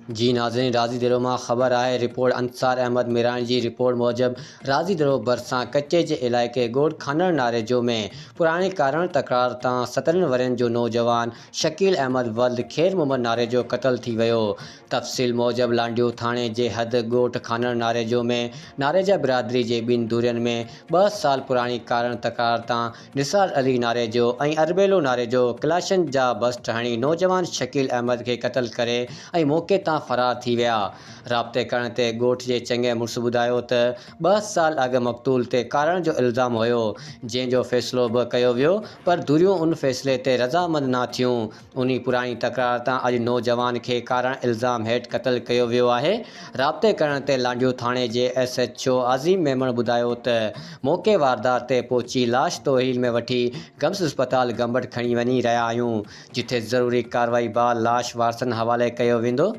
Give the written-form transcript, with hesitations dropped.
जी नाज़रीन, राज़ी दिरो मां ख़बर आहे। रिपोर्ट अंसार अहमद मिरानी जी रिपोर्ट मूजिब राज़ी दिरो भरिसां कचे जे इलाइक़े ॻोठ खानड़ नारेजो में पुराणे कारण तकरार तां 17 वरनि जो नौजवान शकील अहमद वल्द खेर मोहम्मद नारेजो क़तल थी वियो। तफ़सील मूजिब लांडियो थाणे जे हद ॻोठ खानड़ नारेजो में नारेजा बिरादरी जे ॿिनि धुरियुनि में 2 साल पुराणी कारण तकरार तां निसार अली नारेजो ऐं अरबेलो नारेजो क्लाशनि जा बस्ट हणी नौजवान शकील अहमद खे क़तल करे ऐं मौक़े तां फ़रार थी विया। राब्ते करण ते ॻोठ जे चङे मुड़ुस ॿुधायो त 2 साल अॻु मक़तूल ते कारण जो इल्ज़ाम हुयो, जंहिंजो फ़ैसिलो बि कयो वियो, पर धुरियूं उन फ़ैसिले ते रज़ामंद न थियूं। उन पुराणी तकरार तां अॼु नौजवान खे कारण इल्ज़ाम हेठि क़तल कयो वियो आहे। राब्ते करण ते लांडियो थाणे जे SHO आज़ीम मेमण ॿुधायो त मौक़े वारदात ते पहुची लाश तौहील में वठी गम्स अस्पताल गंबट खणी वञी रहिया आहियूं, जिथे ज़रूरी कार्रवाई बाद लाश वारसनि हवाले कयो वेंदो।